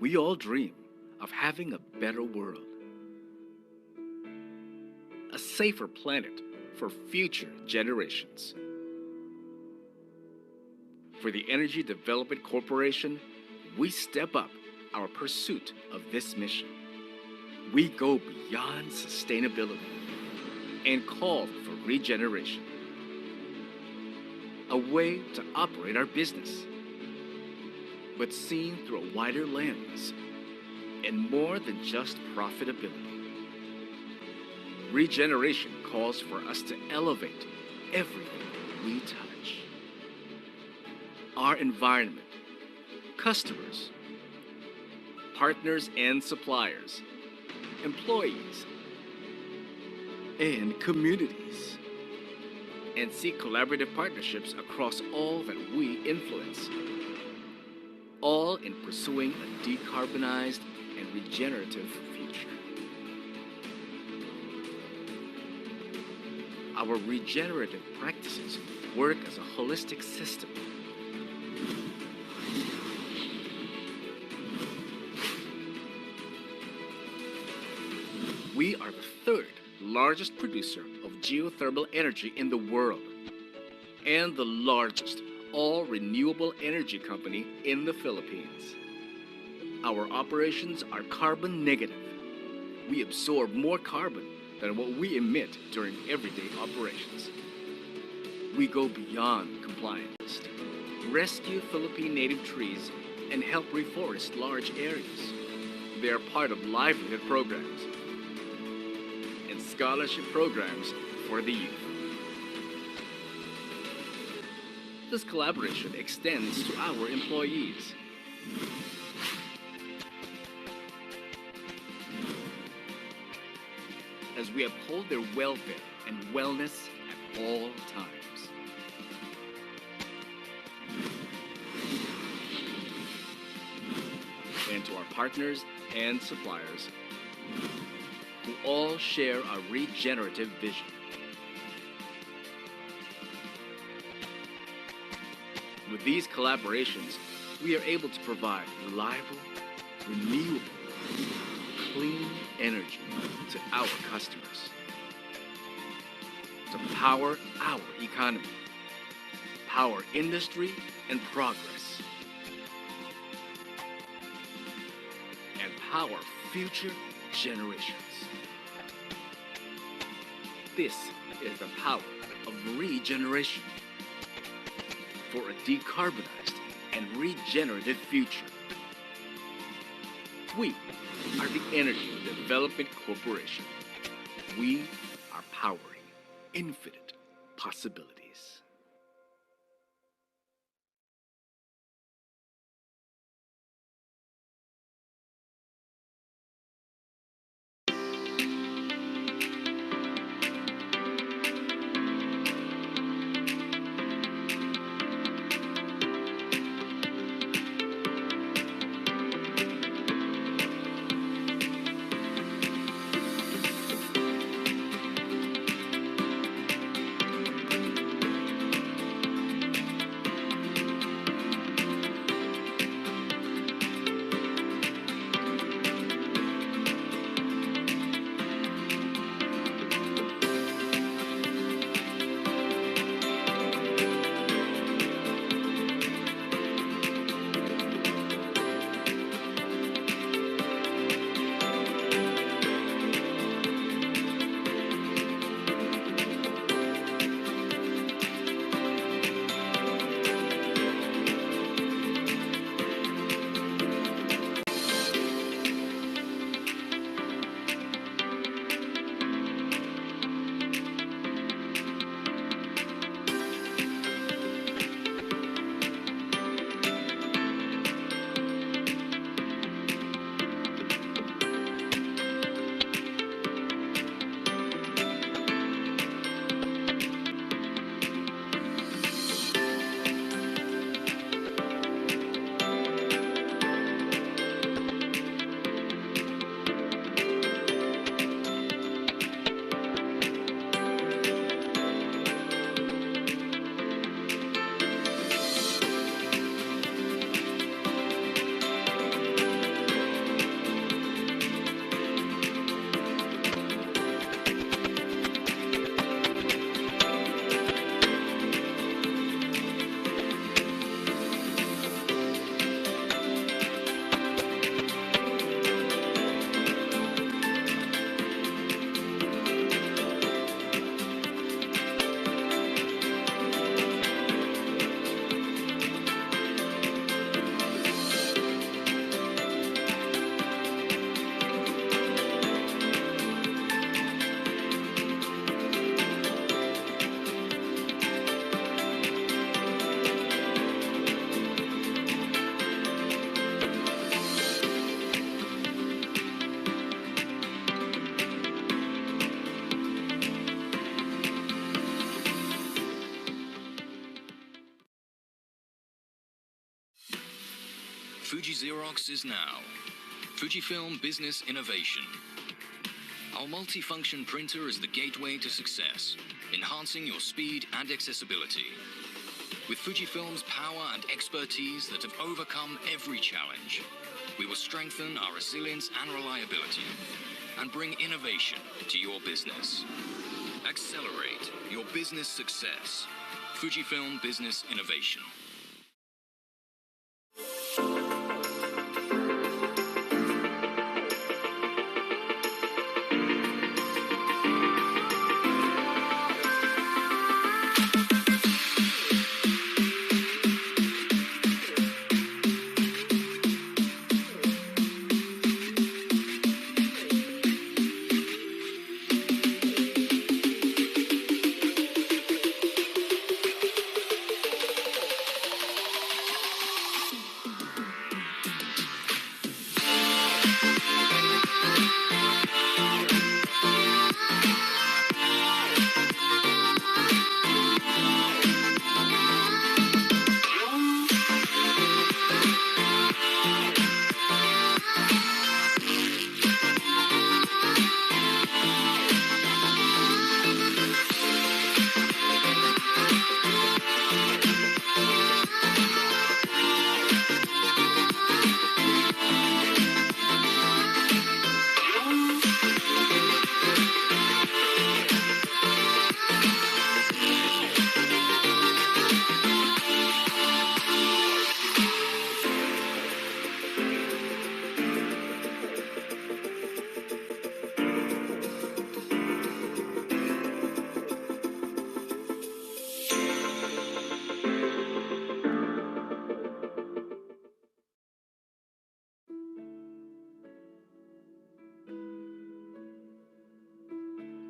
We all dream of having a better world, a safer planet for future generations. For the Energy Development Corporation, we step up our pursuit of this mission. We go beyond sustainability and call for regeneration, a way to operate our business, but seen through a wider lens and more than just profitability. Regeneration calls for us to elevate everything we touch. Our environment, customers, partners and suppliers, employees, and communities, and seek collaborative partnerships across all that we influence, all in pursuing a decarbonized and regenerative future. Our regenerative practices work as a holistic system. We are the third largest producer of geothermal energy in the world and the largest all-renewable energy company in the Philippines. Our operations are carbon negative. We absorb more carbon than what we emit during everyday operations. We go beyond compliance to rescue Philippine native trees and help reforest large areas. They are part of livelihood programs and scholarship programs for the youth. This collaboration extends to our employees. As we uphold their welfare and wellness at all times. And to our partners and suppliers, who all share our regenerative vision. With these collaborations, we are able to provide reliable, renewable, clean energy to our customers, to power our economy, power industry and progress, and power future generations. This is the power of regeneration for a decarbonized and regenerative future. We are the Energy Development Corporation. We are powering infinite possibilities. Fuji Xerox is now Fujifilm Business Innovation. Our multifunction printer is the gateway to success, enhancing your speed and accessibility. With Fujifilm's power and expertise that have overcome every challenge, we will strengthen our resilience and reliability and bring innovation to your business. Accelerate your business success. Fujifilm Business Innovation.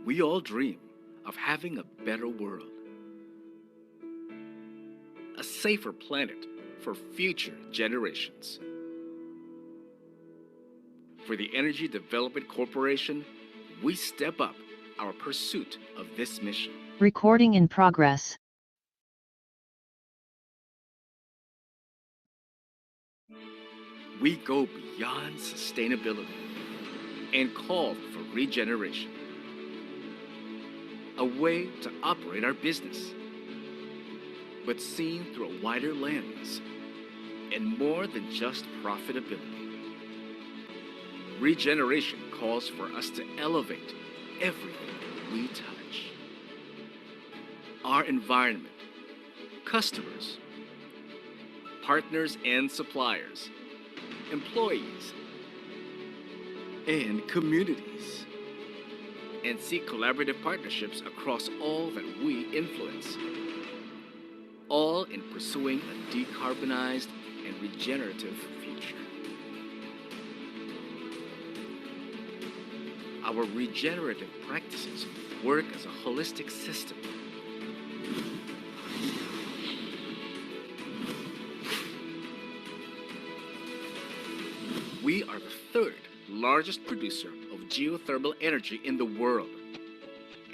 We all dream of having a better world, a safer planet for future generations. For the Energy Development Corporation, we step up our pursuit of this mission. Recording in progress. We go beyond sustainability and call for regeneration. A way to operate our business, but seen through a wider lens and more than just profitability. Regeneration calls for us to elevate everything we touch. Our environment, customers, partners and suppliers, employees, and communities. And seek collaborative partnerships across all that we influence, all in pursuing a decarbonized and regenerative future. Our regenerative practices work as a holistic system. We are the third largest producer of geothermal energy in the world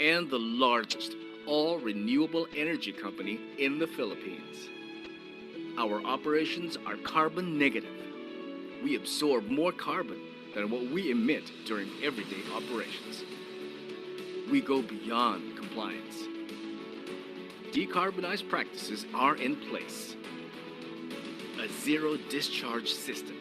and the largest all-renewable energy company in the Philippines. Our operations are carbon negative. We absorb more carbon than what we emit during everyday operations. We go beyond compliance. Decarbonized practices are in place. A zero-discharge system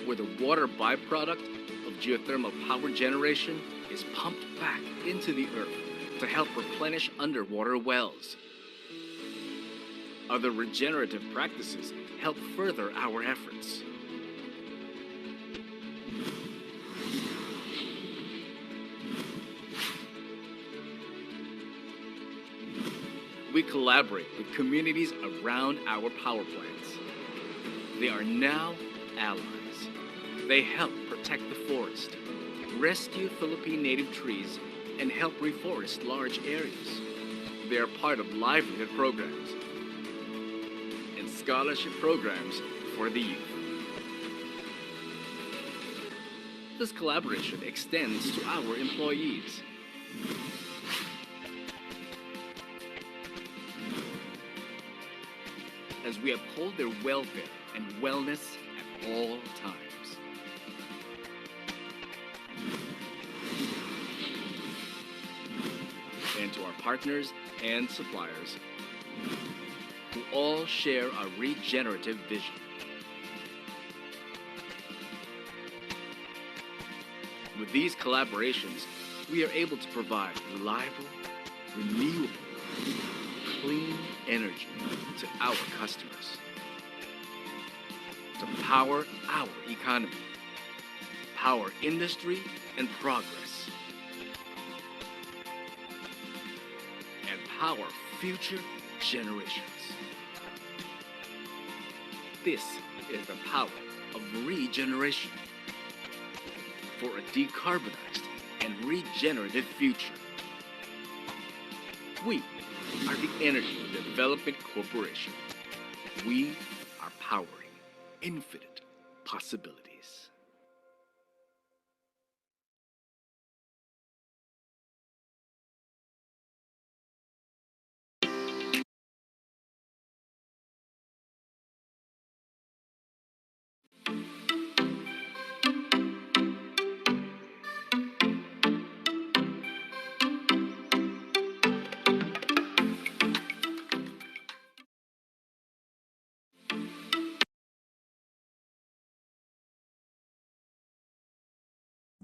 where the water byproduct of geothermal power generation is pumped back into the earth to help replenish underwater wells. Other regenerative practices help further our efforts. We collaborate with communities around our power plants. They are now allies. They help protect the forest, rescue Philippine native trees, and help reforest large areas. They are part of livelihood programs and scholarship programs for the youth. This collaboration extends to our employees. As we uphold their welfare and wellness at all times. And to our partners and suppliers, who all share a regenerative vision. With these collaborations, we are able to provide reliable, renewable, clean energy to our customers, to power our economy, power industry and progress, and power future generations. This is the power of regeneration for a decarbonized and regenerative future. We are the Energy Development Corporation. We are powering infinite possibilities.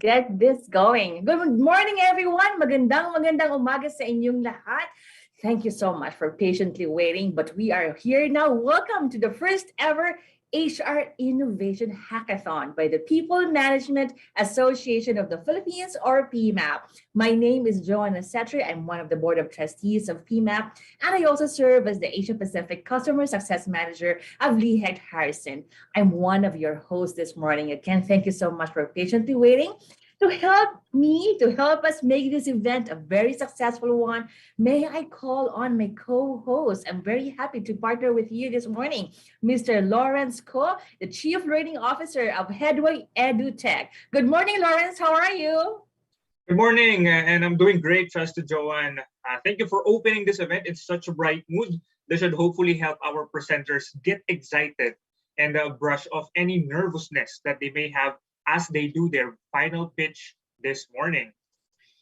Get this going. Good morning, everyone. Magandang umaga sa inyong lahat. Thank you so much for patiently waiting, but we are here now. Welcome to the first ever HR Innovation Hackathon by the People Management Association of the Philippines, or PMAP. My name is Joanna Setri. I'm one of the Board of Trustees of PMAP, and I also serve as the Asia Pacific Customer Success Manager of Lehigh Harrison. I'm one of your hosts this morning. Again, thank you so much for patiently waiting. To help us make this event a very successful one, may I call on my co-host. I'm very happy to partner with you this morning, Mr. Lawrence Ko, the Chief Learning Officer of Headway EduTech. Good morning, Lawrence. How are you? Good morning, and I'm doing great, Trusted Joanne. Thank you for opening this event in such a bright mood. This should hopefully help our presenters get excited and brush off any nervousness that they may have as they do their final pitch this morning.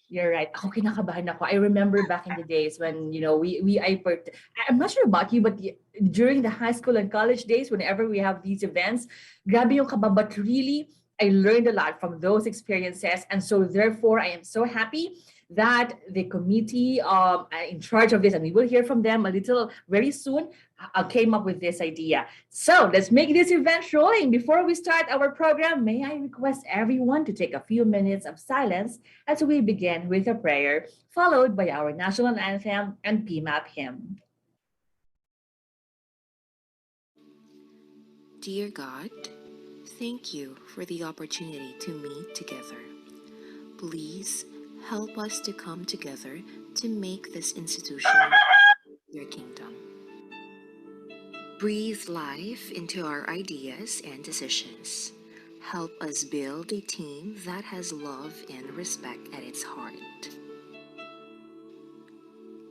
You're right. Ako kinakabahan ako. I remember back in the days when, I'm not sure about you, but during the high school and college days, whenever we have these events, grabe yung kaba, but really, I learned a lot from those experiences. And so therefore, I am so happy that the committee in charge of this, and we will hear from them a little very soon, came up with this idea. So let's make this event rolling. Before we start our program, may I request everyone to take a few minutes of silence as we begin with a prayer, followed by our national anthem and PMAP hymn. Dear God, thank you for the opportunity to meet together. Please help us to come together to make this institution your kingdom. Breathe life into our ideas and decisions. Help us build a team that has love and respect at its heart.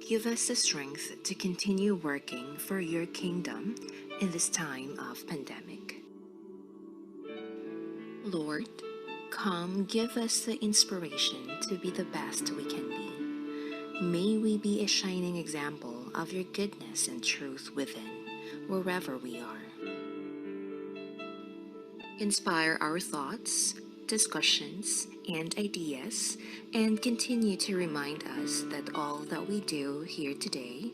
Give us the strength to continue working for your kingdom in this time of pandemic. Lord, come give us the inspiration to be the best we can be. May we be a shining example of your goodness and truth within, wherever we are. Inspire our thoughts, discussions, and ideas, and continue to remind us that all that we do here today,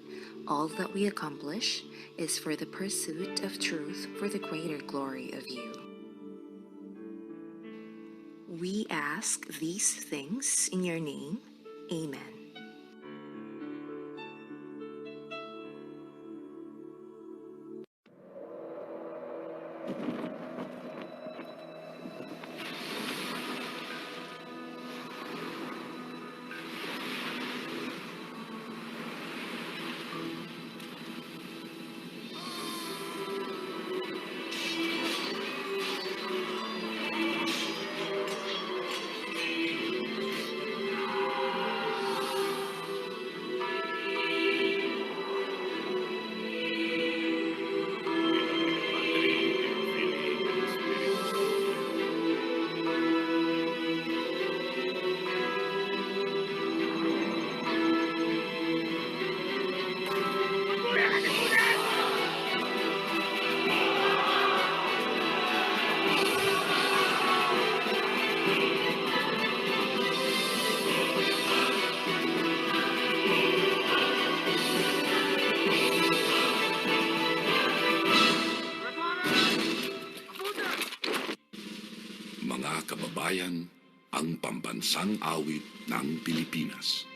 all that we accomplish, is for the pursuit of truth for the greater glory of you. We ask these things in your name. Amen. bayan ang pambansang awit ng Pilipinas.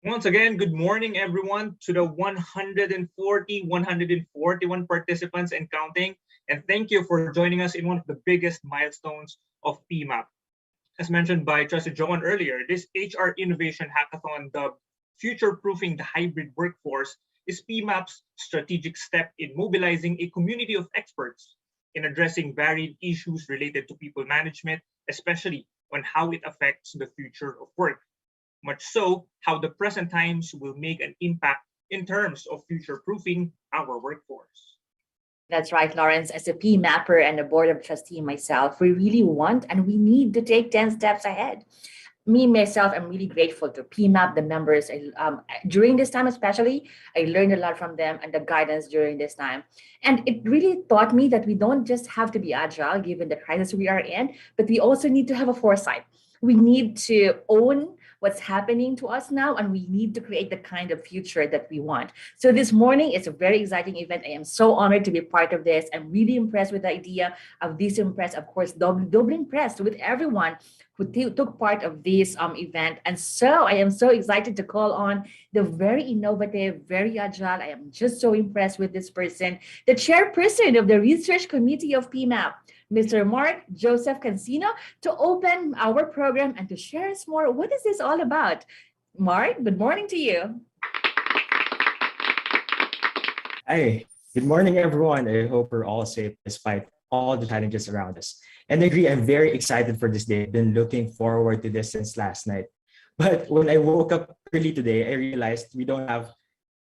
Once again, good morning, everyone, to the 141 participants and counting. And thank you for joining us in one of the biggest milestones of PMAP. As mentioned by Trustee Joan earlier, this HR Innovation Hackathon, dubbed Future-Proofing the Hybrid Workforce, is PMAP's strategic step in mobilizing a community of experts in addressing varied issues related to people management, especially on how it affects the future of work. Much so, how the present times will make an impact in terms of future-proofing our workforce. That's right, Lawrence. As a PMAPper and a board of trustee myself, we really want and we need to take 10 steps ahead. Me, myself, I'm really grateful to PMAP, the members. During this time especially, I learned a lot from them and the guidance during this time. And it really taught me that we don't just have to be agile given the crisis we are in, but we also need to have a foresight. We need to own what's happening to us now, and we need to create the kind of future that we want. So this morning is a very exciting event. I am so honored to be part of this. I'm really impressed with the idea of this, impressed, of course, doubly impressed with everyone who took part of this event. And so I am so excited to call on the very innovative, very agile. I am just so impressed with this person, the chairperson of the Research Committee of PMAP, Mr. Mark Joseph Cancino, to open our program and to share us more. What is this all about? Mark, good morning to you. Hi, good morning, everyone. I hope we're all safe despite all the challenges around us. And I agree, I'm very excited for this day. I've been looking forward to this since last night. But when I woke up early today, I realized we don't have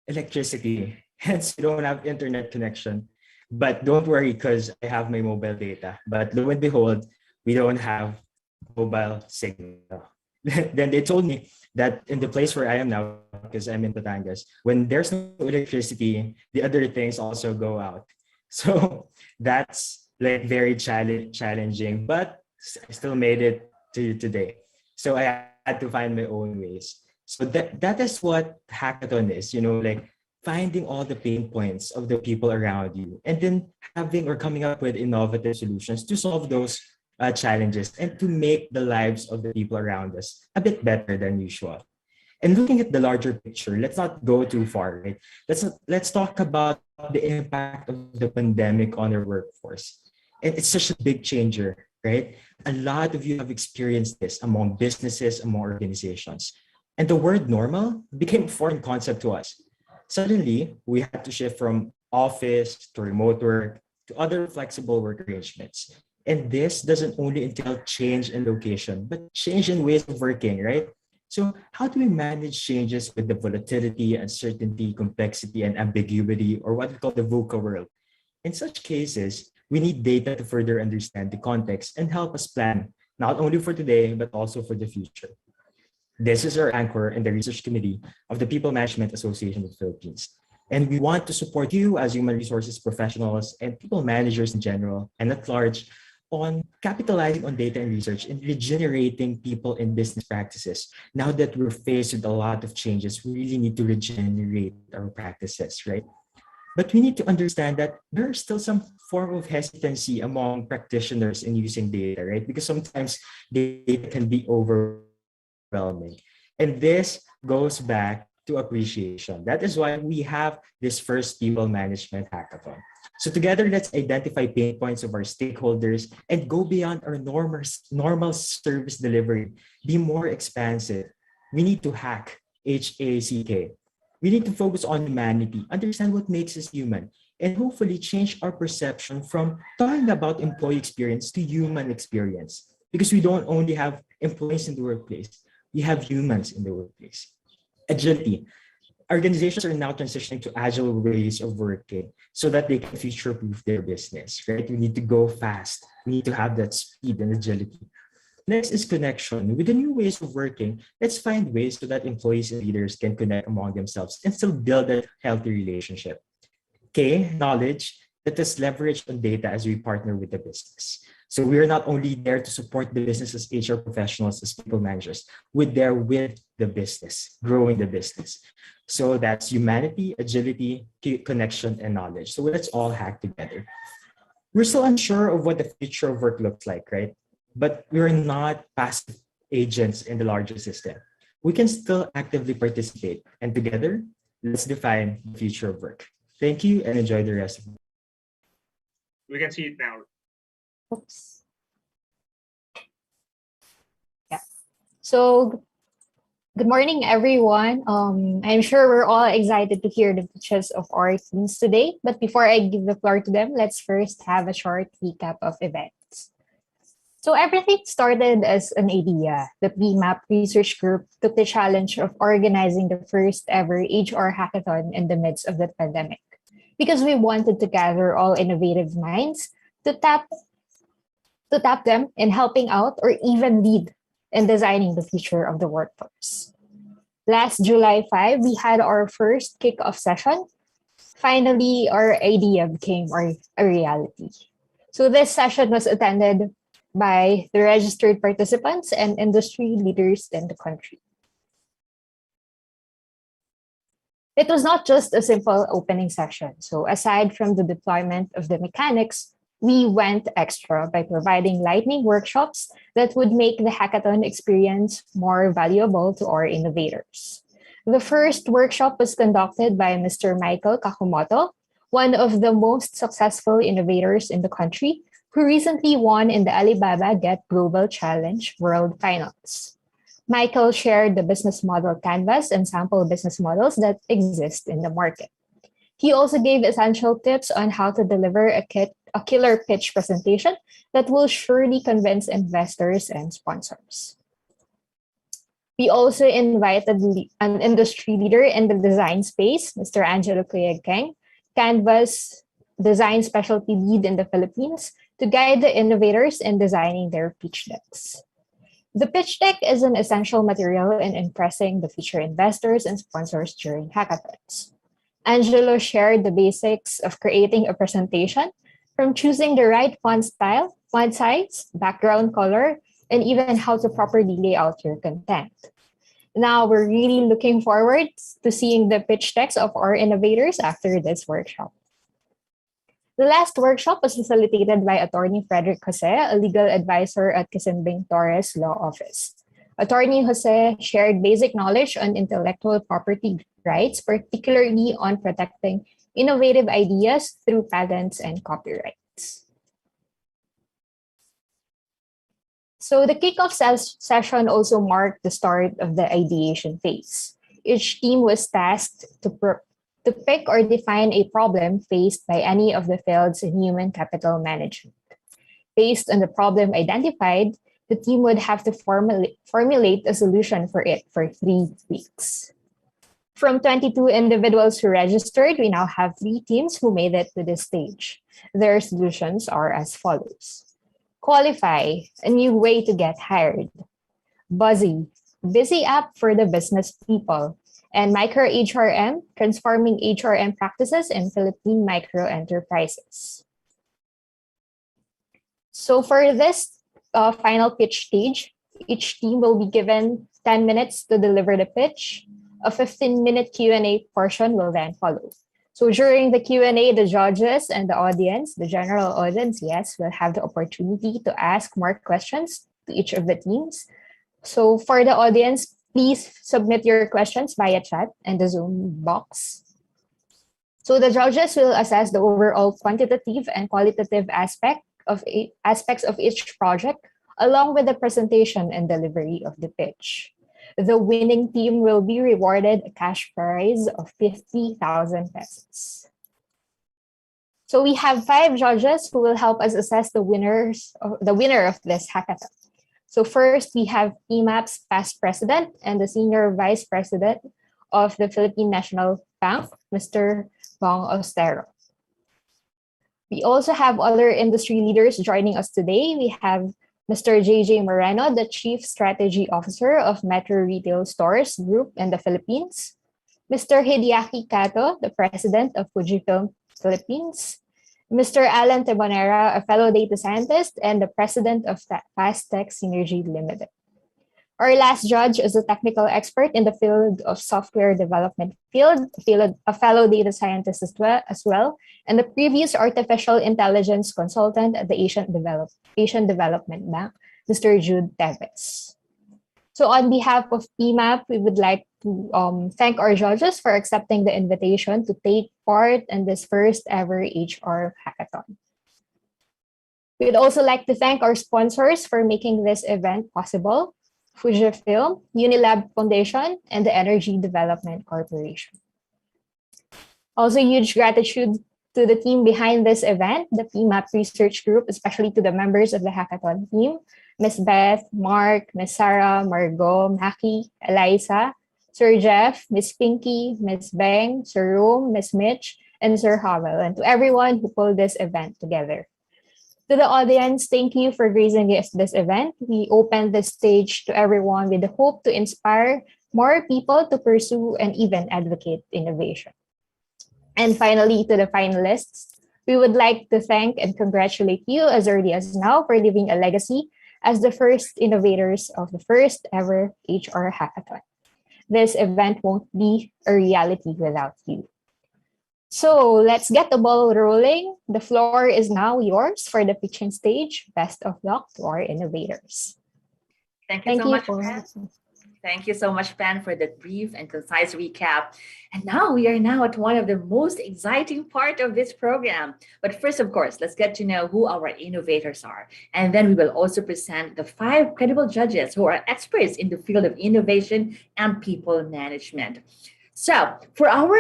electricity, hence we don't have internet connection. But don't worry, because I have my mobile data. But lo and behold, we don't have mobile signal. Then they told me that in the place where I am now, because I'm in Batangas, when there's no electricity, the other things also go out. So that's like very challenging, but I still made it to today. So I had to find my own ways. So that is what hackathon is, like finding all the pain points of the people around you, and then having or coming up with innovative solutions to solve those challenges and to make the lives of the people around us a bit better than usual. And looking at the larger picture, let's not go too far, right? Let's talk about the impact of the pandemic on our workforce. And it's such a big changer, right? A lot of you have experienced this among businesses, among organizations. And the word normal became a foreign concept to us. Suddenly, we had to shift from office to remote work to other flexible work arrangements. And this doesn't only entail change in location, but change in ways of working, right? So how do we manage changes with the volatility, uncertainty, complexity, and ambiguity, or what we call the VUCA world? In such cases, we need data to further understand the context and help us plan, not only for today, but also for the future. This is our anchor in the research committee of the People Management Association of the Philippines. And we want to support you as human resources professionals and people managers in general and at large on capitalizing on data and research and regenerating people and business practices. Now that we're faced with a lot of changes, we really need to regenerate our practices, right? But we need to understand that there's still some form of hesitancy among practitioners in using data, right? Because sometimes data can be overwhelming. And this goes back to appreciation. That is why we have this first people management hackathon. So together, let's identify pain points of our stakeholders and go beyond our normal service delivery, be more expansive. We need to hack, H-A-C-K. We need to focus on humanity, understand what makes us human, and hopefully change our perception from talking about employee experience to human experience. Because we don't only have employees in the workplace, we have humans in the workplace. Agility. Organizations are now transitioning to agile ways of working so that they can future-proof their business, right? We need to go fast. We need to have that speed and agility. Next is connection. With the new ways of working, let's find ways so that employees and leaders can connect among themselves and still build a healthy relationship. K, knowledge. Let us leverage on data as we partner with the business. So we are not only there to support the business as HR professionals, as people managers, we're there with the business, growing the business. So that's humanity, agility, connection, and knowledge. So let's all hack together. We're still unsure of what the future of work looks like, right? But we're not passive agents in the larger system. We can still actively participate, and together, let's define the future of work. Thank you and enjoy the rest of it. We can see it now. Oops. Yeah. So, good morning, everyone. I'm sure we're all excited to hear the pitches of our teams today. But before I give the floor to them, let's first have a short recap of events. So everything started as an idea. The PMAP research group took the challenge of organizing the first ever HR hackathon in the midst of the pandemic because we wanted to gather all innovative minds to tap them in helping out or even lead in designing the future of the workforce. Last July 5, we had our first kickoff session. Finally, our idea became a reality. So this session was attended by the registered participants and industry leaders in the country. It was not just a simple opening session. So aside from the deployment of the mechanics, we went extra by providing lightning workshops that would make the hackathon experience more valuable to our innovators. The first workshop was conducted by Mr. Michael Kakumoto, one of the most successful innovators in the country, who recently won in the Alibaba Get Global Challenge World Finals. Michael shared the business model canvas and sample business models that exist in the market. He also gave essential tips on how to deliver a killer pitch presentation that will surely convince investors and sponsors. We also invited an industry leader in the design space, Mr. Angelo Kuyagkeng, Canvas design specialty lead in the Philippines, to guide the innovators in designing their pitch decks. The pitch deck is an essential material in impressing the future investors and sponsors during hackathons. Angelo shared the basics of creating a presentation, from choosing the right font style, font size, background color, and even how to properly lay out your content. Now we're really looking forward to seeing the pitch decks of our innovators after this workshop. The last workshop was facilitated by Attorney Frederick Jose, a legal advisor at Quisimbing Torres Law Office. Attorney Jose shared basic knowledge on intellectual property rights, particularly on protecting innovative ideas through patents and copyrights. So the kickoff session also marked the start of the ideation phase. Each team was tasked to pick or define a problem faced by any of the fields in human capital management. Based on the problem identified, the team would have to formulate a solution for it for 3 weeks. From 22 individuals who registered, we now have 3 teams who made it to this stage. Their solutions are as follows. Qualify, a new way to get hired. Buzzy, busy app for the business people. And micro HRM, transforming HRM practices in Philippine micro enterprises. So for this final pitch stage, each team will be given 10 minutes to deliver the pitch. A 15-minute Q&A portion will then follow. So during the Q&A, the judges and the audience, the general audience, yes, will have the opportunity to ask more questions to each of the teams. So for the audience, please submit your questions via chat and the Zoom box. So the judges will assess the overall quantitative and qualitative aspects of each project, along with the presentation and delivery of the pitch. The winning team will be rewarded a cash prize of 50,000 pesos. So we have 5 judges who will help us assess the winner of this hackathon. So first, we have PMAP's past president and the senior vice president of the Philippine National Bank, Mr. Bong Ostero. We also have other industry leaders joining us today. We have Mr. JJ Moreno, the Chief Strategy Officer of Metro Retail Stores Group in the Philippines. Mr. Hideaki Kato, the President of Fujifilm Philippines. Mr. Alan Tebonera, a fellow data scientist and the president of Fastech Synergy Limited. Our last judge is a technical expert in the field of software development a fellow data scientist as well, and the previous artificial intelligence consultant at the Asian Development Bank, Mr. Jude Teves. So on behalf of PMAP, we would like to thank our judges for accepting the invitation to take part in this first ever HR hackathon. We'd also like to thank our sponsors for making this event possible: Fujifilm, Unilab Foundation, and the Energy Development Corporation. Also, huge gratitude to the team behind this event, the PMAP Research Group, especially to the members of the hackathon team, Ms. Beth, Mark, Ms. Sarah, Margot, Maki, Eliza, Sir Jeff, Ms. Pinky, Ms. Beng, Sir Rome, Ms. Mitch, and Sir Havel, and to everyone who pulled this event together. To the audience, thank you for gracing this event. We open the stage to everyone with the hope to inspire more people to pursue and even advocate innovation. And finally, to the finalists, we would like to thank and congratulate you as early as now for leaving a legacy as the first innovators of the first ever HR hackathon. This event won't be a reality without you. So let's get the ball rolling. The floor is now yours for the pitching stage. Best of luck to our innovators. Thank you so much, Pan. Thank you so much, Pan, for that brief and concise recap. And now we are at one of the most exciting part of this program. But first, of course, let's get to know who our innovators are. And then we will also present the 5 credible judges who are experts in the field of innovation and people management. So for our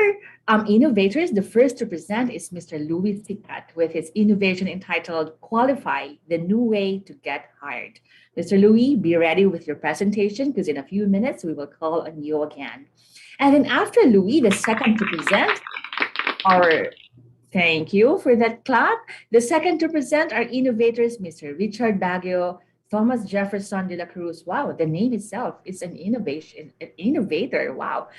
innovators, the first to present is Mr. Louis Sikat with his innovation entitled Qualify, the New Way to Get Hired. Mr. Louis, be ready with your presentation because in a few minutes we will call on you again. And then after Louis, the second to present thank you for that clap. The second to present our innovators, Mr. Richard Baguio, Thomas Jefferson de la Cruz. Wow, the name itself is an innovator. Wow.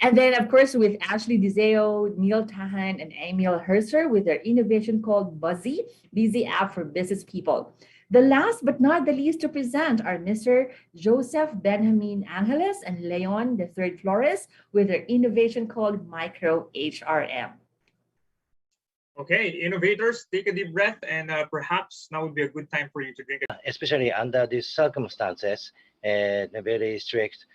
And then, of course, with Ashley Dizeo, Neil Tahan, and Emil Herser with their innovation called Buzzy, Busy App for Business People. The last but not the least to present are Mr. Joseph Benjamin Angeles and Leon the Third Flores with their innovation called Micro HRM. Okay, innovators, take a deep breath, and perhaps now would be a good time for you to drink it. Especially under these circumstances and a very strict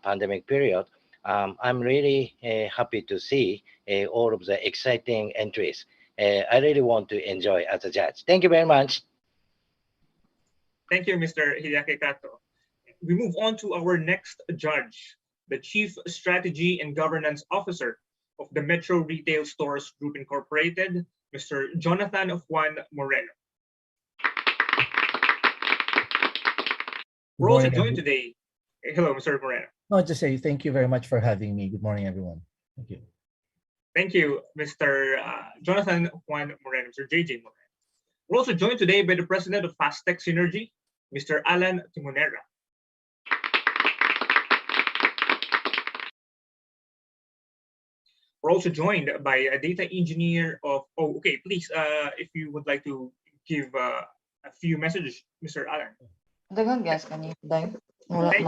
pandemic period. I'm really happy to see all of the exciting entries. I really want to enjoy as a judge. Thank you very much. Thank you, Mr. Hideaki Kato. We move on to our next judge, the Chief Strategy and Governance Officer of the Metro Retail Stores Group Incorporated, Mr. Jonathan Juan Moreno. We're also joined today. Hello, Mr. Moreno. No, just say thank you very much for having me. Good morning, everyone. Thank you. Thank you, Mr. Jonathan Juan Moreno, Mr. JJ Moreno. We're also joined today by the President of Fastech Synergy, Mr. Alan Timonera. We're also joined by a data engineer of, please, if you would like to give a few messages, Mr. Alan. Thank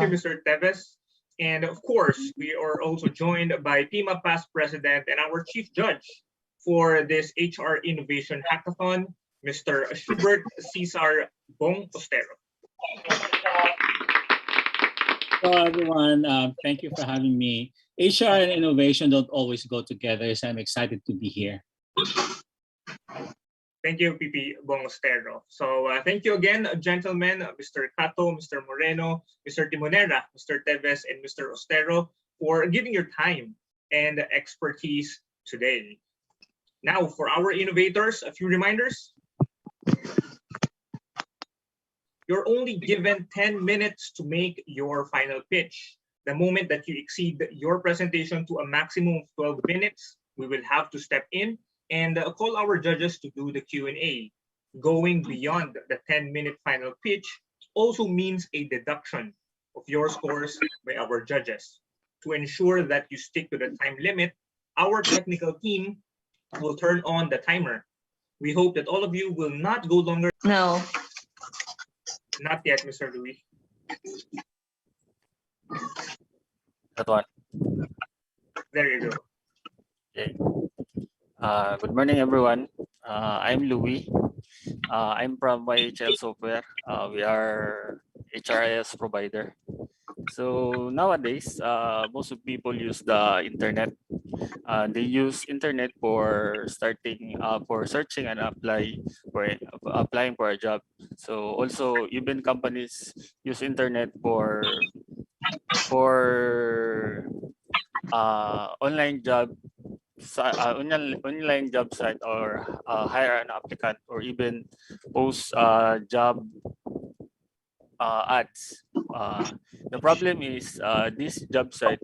you, Mr. Teves. And of course, we are also joined by PMAP past president and our chief judge for this HR Innovation Hackathon, Mr. Schubert Cesar Bong Ostero. Hello, everyone. Thank you for having me. HR and innovation don't always go together, so I'm excited to be here. Thank you, PP Bong Ostero. So thank you again, gentlemen, Mr. Kato, Mr. Moreno, Mr. Timonera, Mr. Teves, and Mr. Ostero for giving your time and expertise today. Now, for our innovators, a few reminders. You're only given 10 minutes to make your final pitch. The moment that you exceed your presentation to a maximum of 12 minutes, we will have to step in and call our judges to do the Q&A. Going beyond the 10-minute final pitch also means a deduction of your scores by our judges. To ensure that you stick to the time limit, our technical team will turn on the timer. We hope that all of you will not go longer. No. Not yet, Mr. Louis. That one. There you go. Okay. Good morning, everyone. I'm Louis. I'm from YHL Software. We are HRIS provider. So nowadays, most of people use the internet. They use internet for searching and applying for a job. So also, even companies use internet for online job site or hire an applicant or even post job ads. The problem is this job site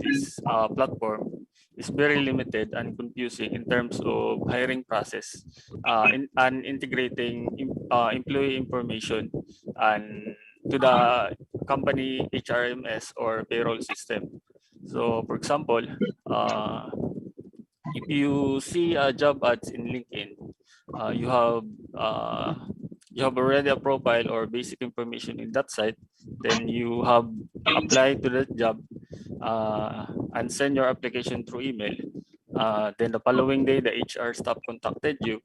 platform is very limited and confusing in terms of hiring process and integrating employee information and to the company HRMS or payroll system. So for example, if you see job ads in LinkedIn, you have already a profile or basic information in that site, then you have applied to that job and send your application through email. Then the following day, the HR staff contacted you.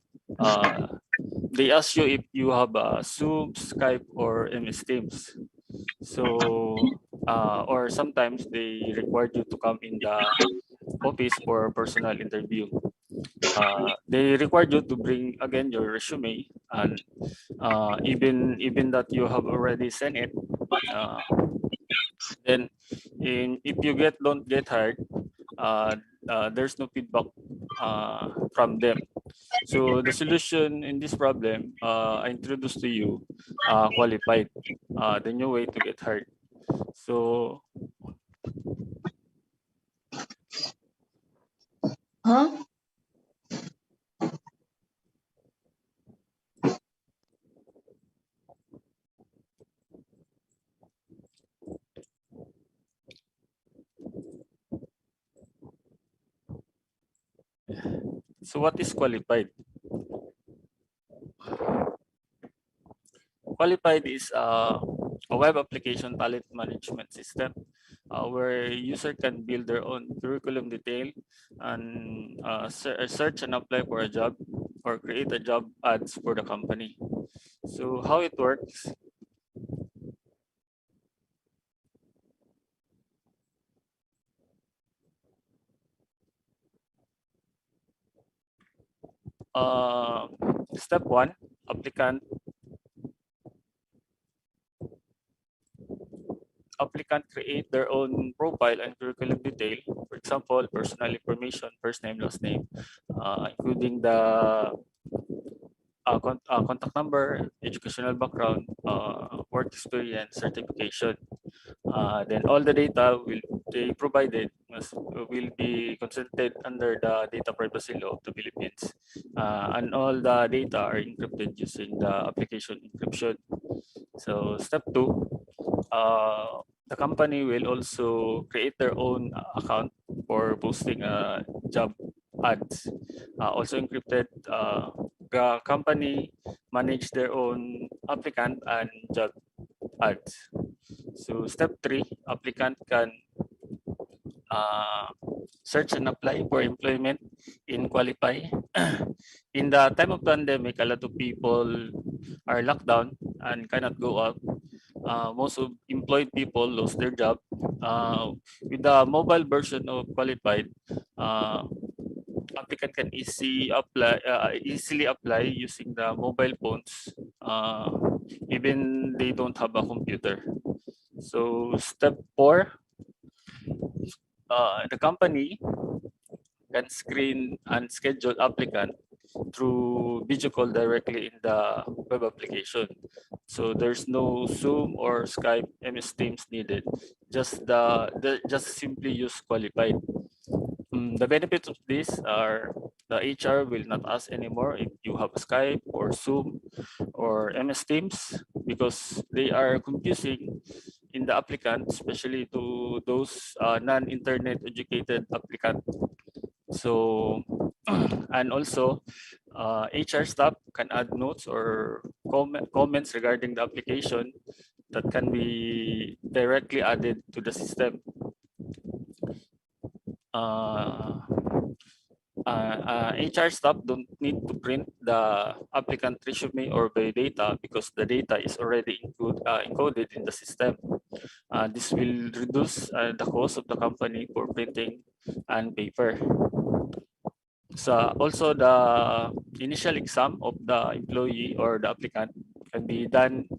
They ask you if you have Zoom, Skype, or MS Teams. So, or sometimes they require you to come in the office for a personal interview. They require you to bring again your resume, and even that you have already sent it. Then, if you don't get hired, there's no feedback from them. So the solution in this problem, I introduced to you, Qualified, the new way to get hired. So, so what is qualified? Qualified is a web application talent management system where user can build their own curriculum detail and search and apply for a job or create a job ads for the company. So how it works? Step one, applicant create their own profile and curriculum detail. For example, personal information, first name, last name, including the contact number, educational background, work experience, certification. Then all the data they provided will be consented under the data privacy law of the Philippines, and all the data are encrypted using the application encryption. So step two, the company will also create their own account for posting job ads, also encrypted. The company manage their own applicant and job ads. So step three, applicant can search and apply for employment in Qualify. In the time of pandemic, a lot of people are locked down and cannot go out. Most of employed people lost their job. With the mobile version of Qualified, applicant can easily apply using the mobile phones, even they don't have a computer. So step four, the company can screen and schedule applicant through video call directly in the web application. So there's no Zoom or Skype, MS Teams needed. Just simply use Qualified. The benefits of this are the HR will not ask anymore if you have Skype or Zoom or MS Teams because they are confusing in the applicant, especially to those non-internet educated applicant. So, and also HR staff can add notes or comments regarding the application that can be directly added to the system. HR staff don't need to print the applicant resume or biodata because the data is already encoded in the system. This will reduce the cost of the company for printing and paper. So also the initial exam of the employee or the applicant can be done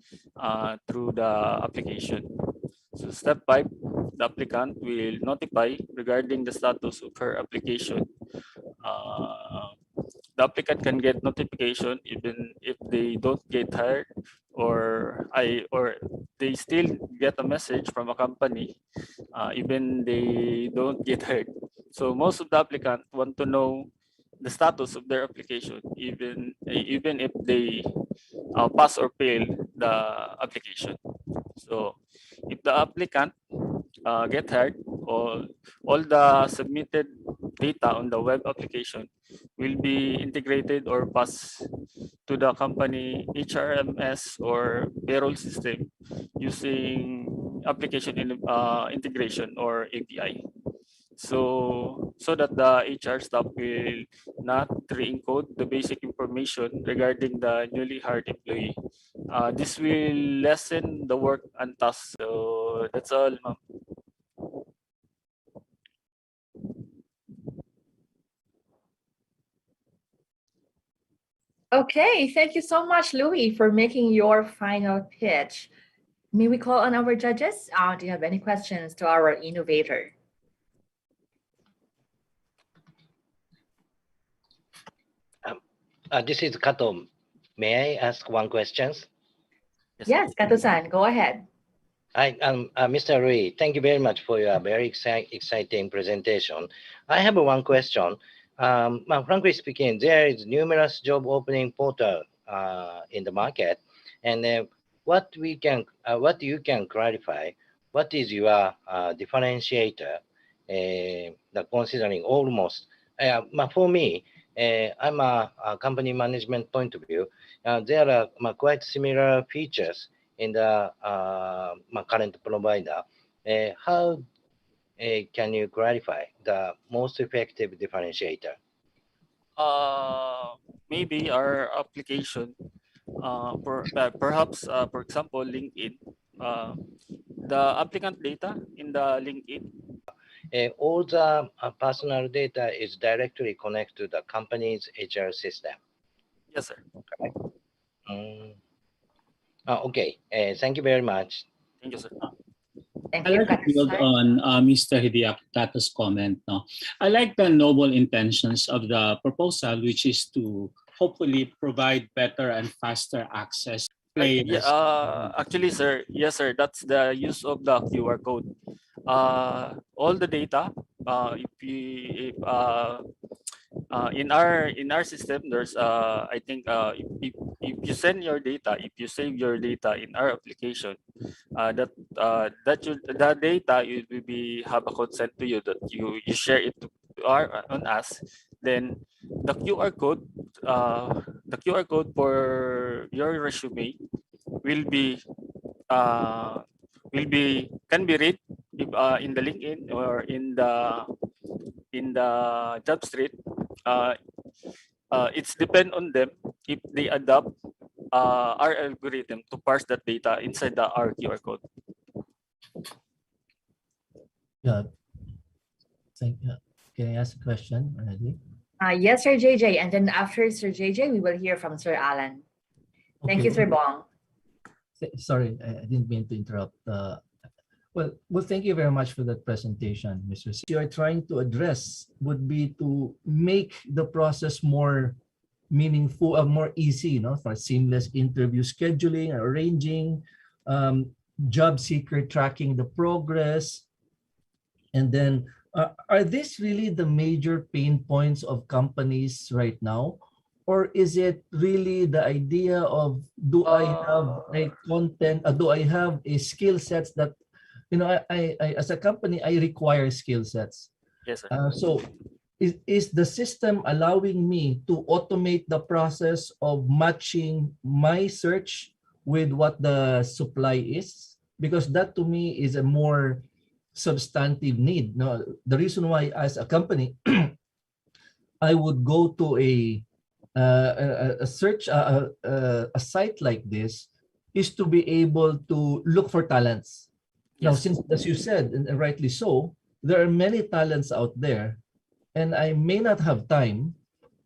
through the application. So step 5, the applicant will notify regarding the status of her application. The applicant can get notification even if they don't get hired or they still get a message from a company even they don't get hired. So most of the applicant want to know the status of their application even if they pass or fail the application. So if the applicant get hired, all the submitted data on the web application will be integrated or passed to the company HRMS or payroll system using application integration or API. So that the HR staff will not re-encode the basic information regarding the newly hired employee. This will lessen the work and tasks. So that's all, ma'am. Okay, thank you so much, Louis, for making your final pitch. May we call on our judges? Do you have any questions to our innovator? This is Kato. May I ask one question? Yes, Kato-san, go ahead. Mr. Rui, thank you very much for your very exciting presentation. I have one question. Frankly speaking, there is numerous job opening portal in the market, and what you can clarify, what is your differentiator, considering almost, for me, I'm a company management point of view. There are quite similar features in the current provider. How can you clarify the most effective differentiator? Maybe our application, perhaps, for example, LinkedIn, the applicant data in the LinkedIn. All the personal data is directly connected to the company's HR system. Yes, sir. Correct? Okay. Thank you very much. Thank you, sir. Thank I you, like to build Katsai. on Mr. Hideakato's comment. No? I like the noble intentions of the proposal, which is to hopefully provide better and faster access to players. Actually, sir, yes, sir. That's the use of the QR code. All the data, in our system, there's I think if you send your data, if you save your data in our application, that data it will be have a consent to you that you share it to on us. Then the QR code, for your resume will be can be read if, in the LinkedIn or in the job street. It's depend on them if they adopt our algorithm to parse that data inside the our QR code. Yeah. Can I ask a question already? Yes, Sir JJ. And then after Sir JJ, we will hear from Sir Alan. Thank you, Sir Bong. Sorry, I didn't mean to interrupt. Well, thank you very much for that presentation, Mr. C. You are trying to address would be to make the process more meaningful, more easy, for seamless interview scheduling, arranging, job seeker tracking the progress. And then, are these really the major pain points of companies right now? Or is it really the idea of, do I have a content, do I have a skill sets that, I as a company, I require skill sets. Yes, sir. So is the system allowing me to automate the process of matching my search with what the supply is? Because that to me is a more substantive need. No, the reason why as a company, I would go to a search, a site like this is to be able to look for talents. Now, since, as you said, and rightly so, there are many talents out there, and I may not have time.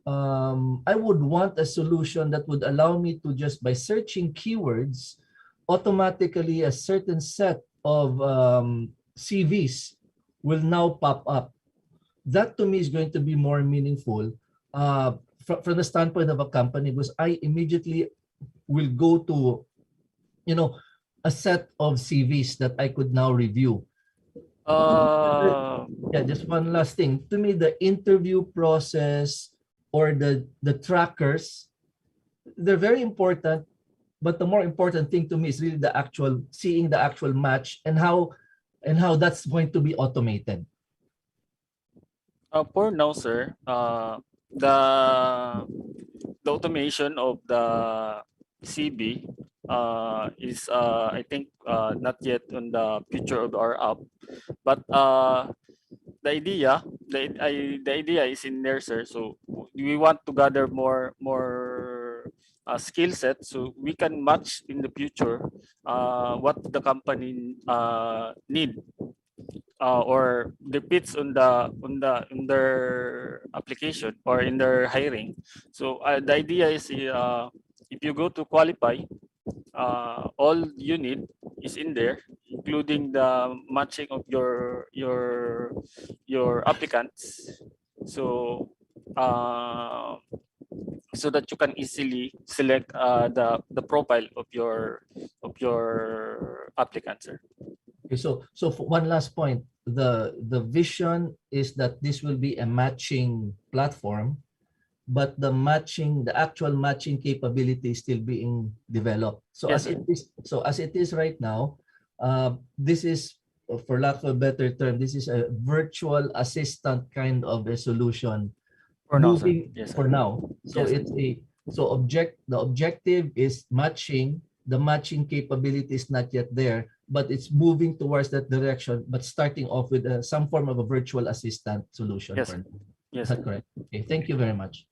I would want a solution that would allow me to just by searching keywords, automatically a certain set of CVs will now pop up. That to me is going to be more meaningful from the standpoint of a company, because I immediately will go to, a set of CVs that I could now review. Yeah, just one last thing. To me, the interview process or the trackers, they're very important, but the more important thing to me is really the actual seeing the actual match and how that's going to be automated. For now, sir, the automation of the CB is I think not yet on the future of our app, but the idea is in there, sir. So we want to gather more skill set so we can match in the future what the company need or the fits on their application or in their hiring. So the idea is if you go to qualify, all you need is in there, including the matching of your applicants. So so that you can easily select the profile of your applicant, sir. Okay, so for one last point, the vision is that this will be a matching platform, but the actual matching capability is still being developed. So Yes, as it is right now, this is, for lack of a better term, this is a virtual assistant kind of a solution For now, sir. moving Yes, sir. for now. So Yes, sir. the objective is matching. The matching capability is not yet there, but it's moving towards that direction, but starting off with some form of a virtual assistant solution Yes, for sir. now. Yes, Is sir. that correct? Okay, thank you very much.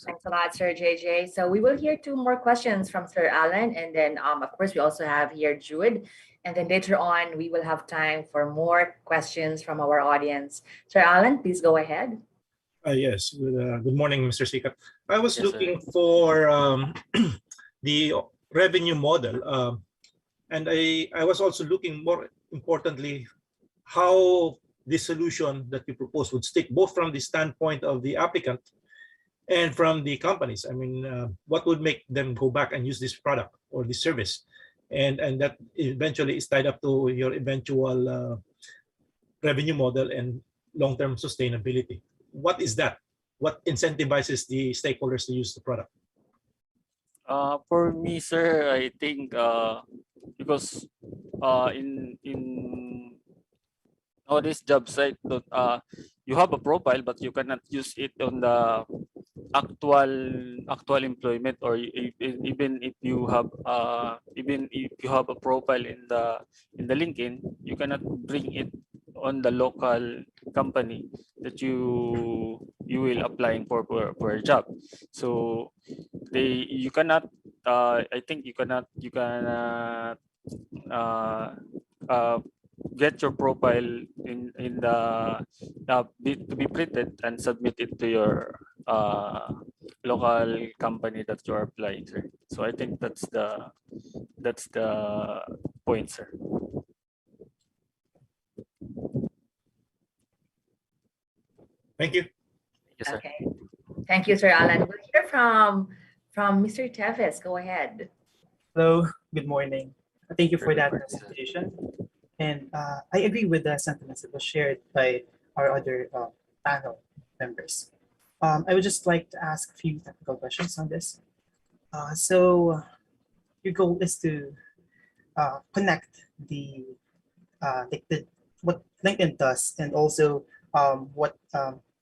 Thanks a lot, Sir JJ. So we will hear two more questions from Sir Alan, and then of course we also have here Jude, and then later on we will have time for more questions from our audience. Sir Alan, please go ahead. Yes, good morning, Mr. Sikat. I was Yes, looking for the revenue model, and I was also looking, more importantly, how the solution that you propose would stick, both from the standpoint of the applicant and from the companies. I mean, what would make them go back and use this product or this service? And that eventually is tied up to your eventual revenue model and long-term sustainability. What is that? What incentivizes the stakeholders to use the product? For me, sir, I think because in nowadays job site, you have a profile, but you cannot use it on the actual employment, or even if you have a profile in the LinkedIn, you cannot bring it on the local company that you will applying for a job. So you cannot I think you cannot get your profile in the to be printed and submit it to your local company that you are applying, sir. So I think that's the point, sir. Thank you. Yes, sir. Okay. Thank you, Sir Alan. We'll hear from Mr. Teves. Go ahead. Hello, good morning. Thank you for Very that good morning, sir. presentation. And I agree with the sentiments that was shared by our other panel members. I would just like to ask a few technical questions on this. So your goal is to connect what LinkedIn does, and also what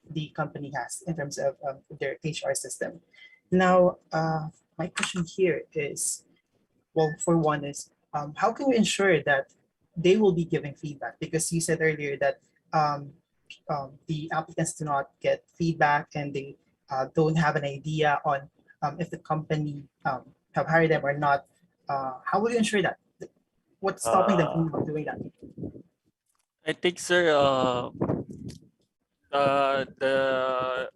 the company has in terms of their HR system. Now, my question here is, well, for one is, how can you ensure that they will be giving feedback? Because you said earlier that the applicants do not get feedback, and they don't have an idea on if the company have hired them or not. How will you ensure that? What's stopping them from not doing that? I think, sir, the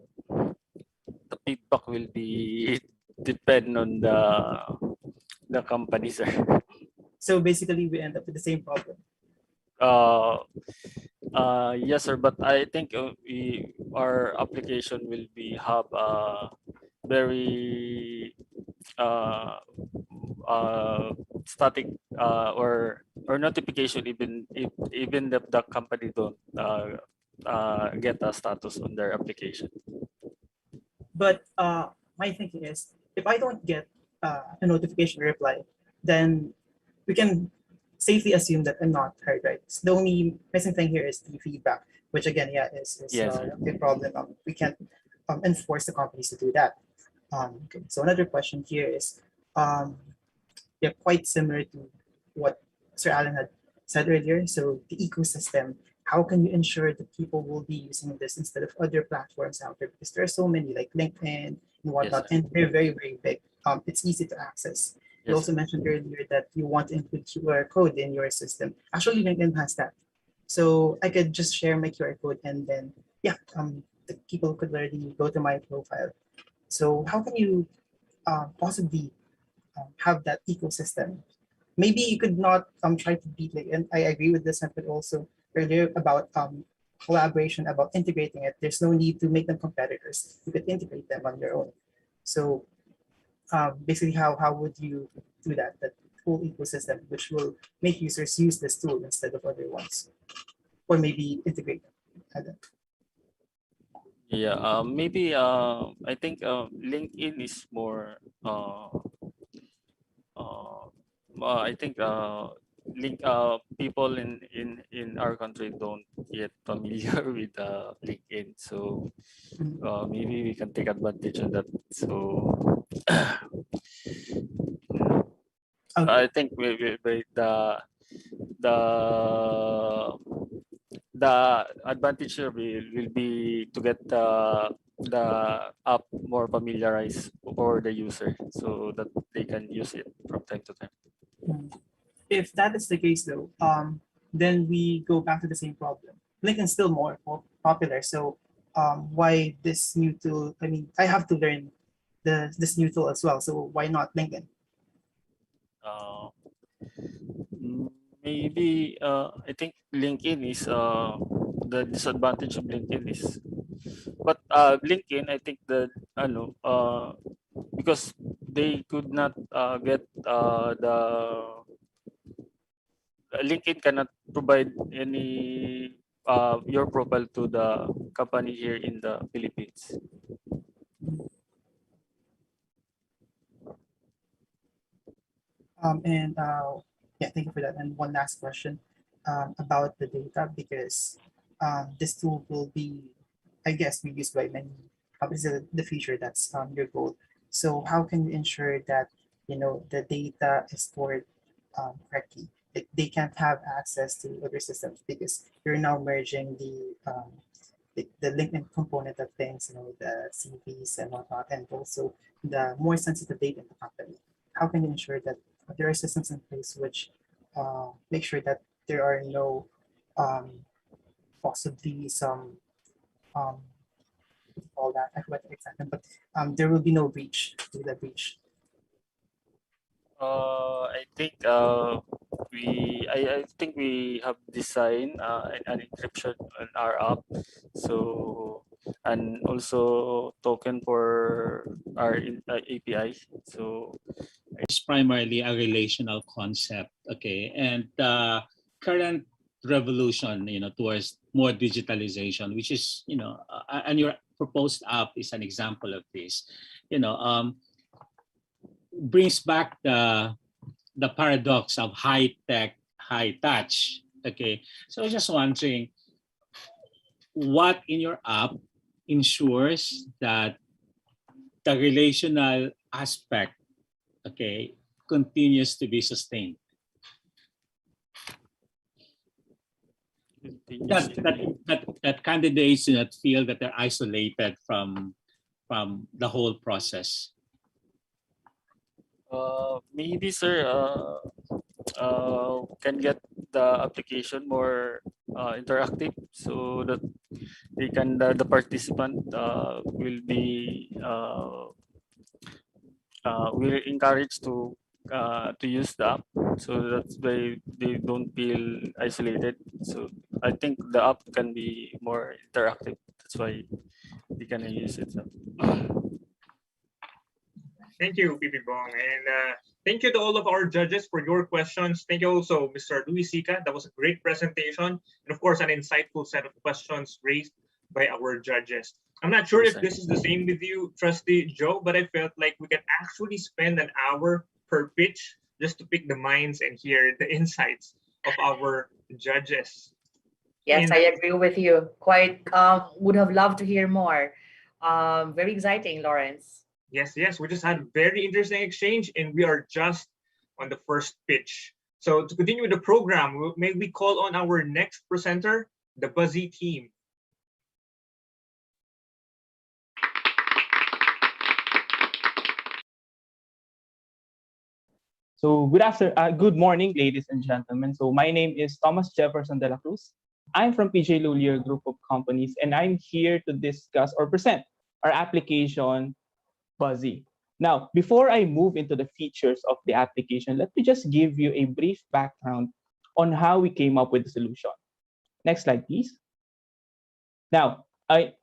feedback will be depend on the company, sir. So basically, we end up with the same problem. Yes, sir, but I think our application will have very static or notification, even if the company don't get a status on their application. But my thinking is, if I don't get a notification reply, then we can safely assume that I'm not hired, right? So the only missing thing here is the feedback, which again, yeah, is Yes, a big problem. We can't enforce the companies to do that. Okay. So another question here is, yeah, quite similar to what Sir Alan had said earlier. So the ecosystem, how can you ensure that people will be using this instead of other platforms out there? Because there are so many like LinkedIn and whatnot, and they're very, very big. It's easy to access. You Yes, also mentioned earlier that you want to include QR code in your system. Actually, LinkedIn has that. So I could just share my QR code, and then, yeah, the people could already go to my profile. So how can you possibly have that ecosystem? Maybe you could not try to beat it. And I agree with this sentiment also earlier about collaboration, about integrating it. There's no need to make them competitors. You could integrate them on your own. So basically, how would you do that? That whole ecosystem, which will make users use this tool instead of other ones, or maybe integrate them. Yeah, maybe I think LinkedIn is more I think people in our country don't yet familiar with LinkedIn, so maybe we can take advantage of that. So I think the the advantage here will be to get the app more familiarized for the user so that they can use it from time to time. If that is the case, though, then we go back to the same problem. LinkedIn's still more popular, so why this new tool? I mean, I have to learn this new tool as well. So why not LinkedIn? Maybe I think LinkedIn is the disadvantage of LinkedIn is, but LinkedIn I think the because they could not get the LinkedIn cannot provide any your profile to the company here in the Philippines. Yeah, thank you for that. And one last question about the data, because this tool will be, I guess, be used by many companies in the future. That's your goal. So how can you ensure that the data is stored correctly? They can't have access to other systems because you're now merging the LinkedIn component of things, the CVs and whatnot, and also the more sensitive data in the company. How can you ensure that there are systems in place which make sure that there are no possibly some what do you call that? I forgot the exact name, but there will be no breach to the breach. I think I think we have designed an encryption on our app, so and also token for our API. So it's primarily a relational concept, okay, and the current revolution, towards more digitalization, which is, and your proposed app is an example of this, brings back the paradox of high tech, high touch. Okay, so I was just wondering, what in your app ensures that the relational aspect, okay, continues to be sustained? That candidates do not feel that they're isolated from the whole process. Maybe, sir, can get the application more interactive so that they can the participant will encourage to use the app so that they don't feel isolated. So I think the app can be more interactive. That's why they can use it. Thank you, Pipi Bong. And thank you to all of our judges for your questions. Thank you also, Mr. Luis Sica. That was a great presentation. And of course, an insightful set of questions raised by our judges. I'm not sure if this is the same with you, Trustee Joe, but I felt like we can actually spend an hour per pitch just to pick the minds and hear the insights of our judges. Yes, I agree with you. Quite would have loved to hear more. Very exciting, Lawrence. Yes, we just had a very interesting exchange and we are just on the first pitch. So to continue with the program, may we call on our next presenter, the Buzzy team. So good morning, ladies and gentlemen. So my name is Thomas Jefferson de la Cruz. I'm from PJ Lulier Group of Companies, and I'm here to discuss or present our application, Buzzy. Now, before I move into the features of the application, let me just give you a brief background on how we came up with the solution. Next slide, please. Now,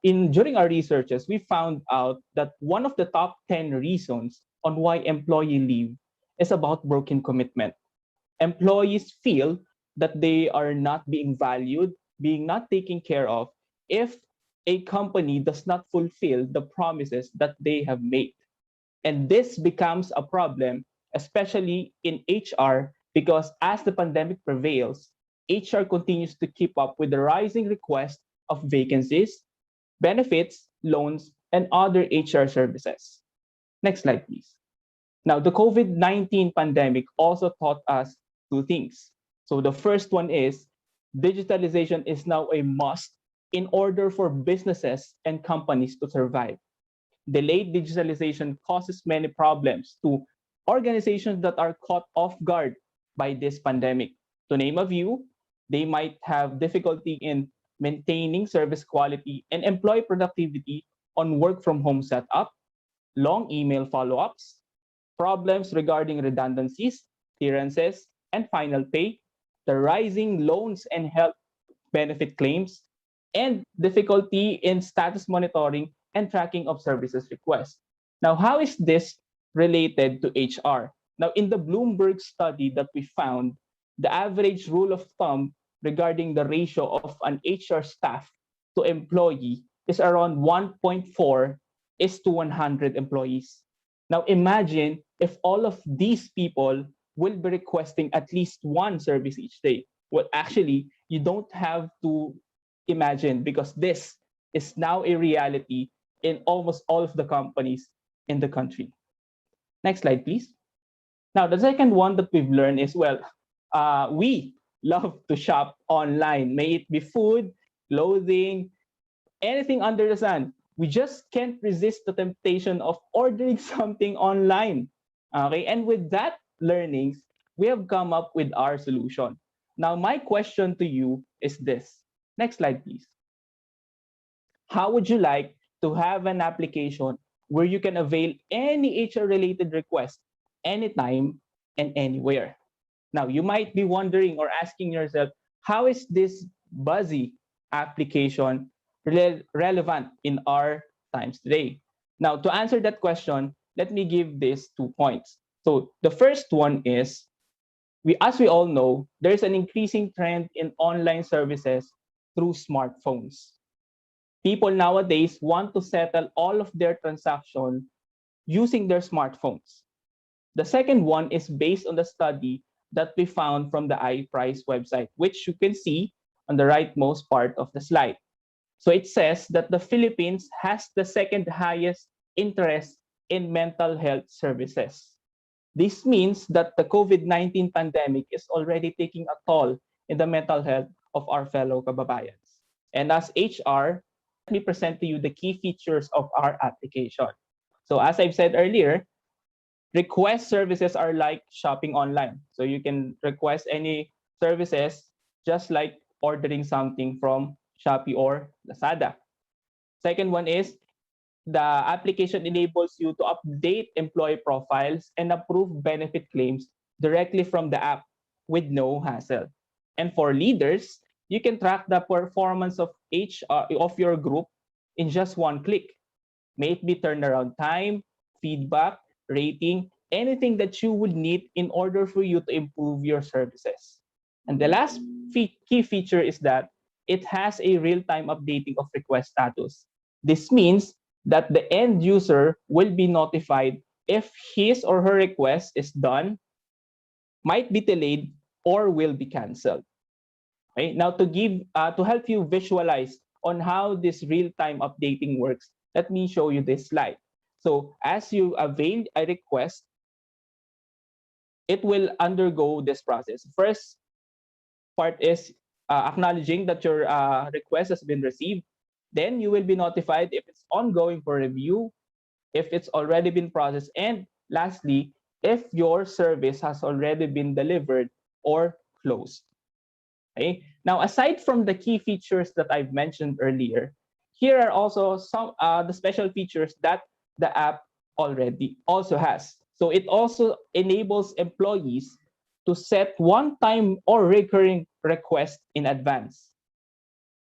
during our researches, we found out that one of the top 10 reasons on why employee leave is about broken commitment. Employees feel that they are not being valued, being not taken care of if a company does not fulfill the promises that they have made. And this becomes a problem, especially in HR because as the pandemic prevails, HR continues to keep up with the rising request of vacancies, benefits, loans, and other HR services. Next slide, please. Now, the COVID-19 pandemic also taught us two things. So the first one is digitalization is now a must in order for businesses and companies to survive. Delayed digitalization causes many problems to organizations that are caught off guard by this pandemic. To name a few, they might have difficulty in maintaining service quality and employee productivity on work from home setup, long email follow-ups, problems regarding redundancies, clearances, and final pay, the rising loans and health benefit claims, and difficulty in status monitoring and tracking of services requests. Now, how is this related to HR? Now, in the Bloomberg study that we found, the average rule of thumb regarding the ratio of an HR staff to employee is around 1.4 is to 100 employees. Now, imagine if all of these people will be requesting at least one service each day. Well, actually, you don't have to imagine because this is now a reality in almost all of the companies in the country. Next slide, please. Now, the second one that we've learned is, well, we love to shop online, may it be food, clothing, anything under the sun. We just can't resist the temptation of ordering something online. Okay, and with that learnings, we have come up with our solution. Now, my question to you is this. Next slide, please. How would you like to have an application where you can avail any HR-related request anytime and anywhere? Now, you might be wondering or asking yourself, how is this buzzy application relevant in our times today? Now, to answer that question, let me give these 2 points. So the first one is, as we all know, there's an increasing trend in online services through smartphones. People nowadays want to settle all of their transactions using their smartphones. The second one is based on the study that we found from the iPrice website, which you can see on the rightmost part of the slide. So it says that the Philippines has the second highest interest in mental health services. This means that the COVID-19 pandemic is already taking a toll in the mental health of our fellow kababayans. And as HR, let me present to you the key features of our application. So as I've said earlier, request services are like shopping online. So you can request any services just like ordering something from Shopee or Lazada. Second one is the application enables you to update employee profiles and approve benefit claims directly from the app with no hassle. And for leaders, you can track the performance of your group in just one click. May it be turnaround time, feedback, rating, anything that you would need in order for you to improve your services. And the last key feature is that it has a real-time updating of request status. This means that the end user will be notified if his or her request is done, might be delayed, or will be canceled. Okay? Now, to help you visualize on how this real-time updating works, let me show you this slide. So as you avail a request, it will undergo this process. First part is acknowledging that your request has been received. Then you will be notified if it's ongoing for review, if it's already been processed, and lastly, if your service has already been delivered or closed. Okay? Now, aside from the key features that I've mentioned earlier, here are also some the special features that the app already also has. So it also enables employees to set one-time or recurring requests in advance.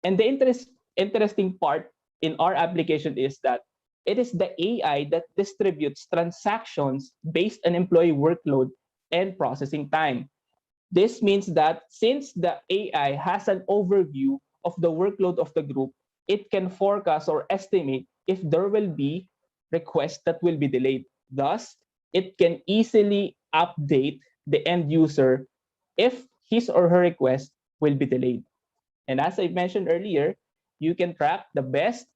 And the interesting part in our application is that it is the AI that distributes transactions based on employee workload and processing time. This means that since the AI has an overview of the workload of the group, it can forecast or estimate if there will be requests that will be delayed. Thus, it can easily update the end user if his or her request will be delayed. And as I mentioned earlier, you can track the best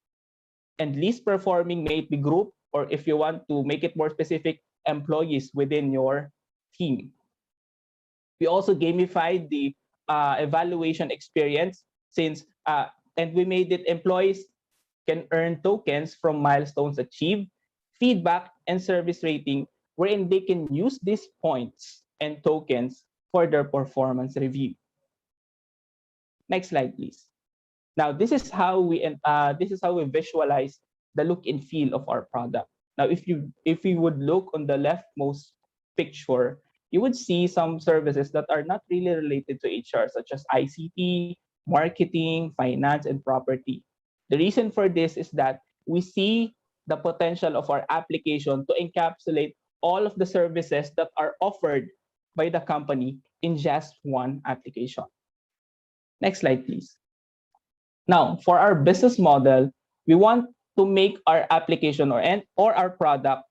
and least performing may it be group, or if you want to make it more specific, employees within your team. We also gamified the evaluation experience and we made it employees can earn tokens from milestones achieved, feedback, and service rating, wherein they can use these points and tokens for their performance review. Next slide, please. Now, this is how we visualize the look and feel of our product. Now, if you would look on the leftmost picture, you would see some services that are not really related to HR, such as ICT, marketing, finance, and property. The reason for this is that we see the potential of our application to encapsulate all of the services that are offered by the company in just one application. Next slide, please. Now, for our business model, we want to make our application or our product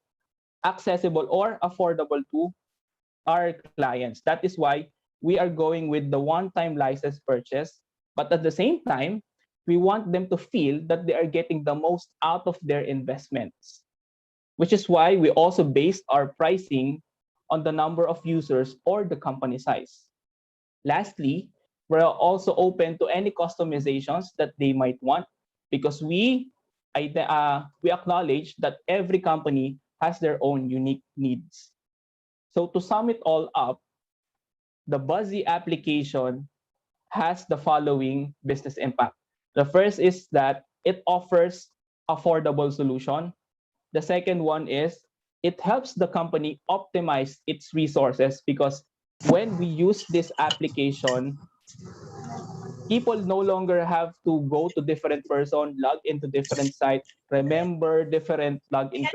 accessible or affordable to our clients. That is why we are going with the one-time license purchase, but at the same time, we want them to feel that they are getting the most out of their investments, which is why we also based our pricing on the number of users or the company size. Lastly, we're also open to any customizations that they might want, because we acknowledge that every company has their own unique needs. So to sum it all up, the Buzzy application has the following business impact. The first is that it offers affordable solution. The second one is it helps the company optimize its resources, because when we use this application, people no longer have to go to different person, log into different site, remember different login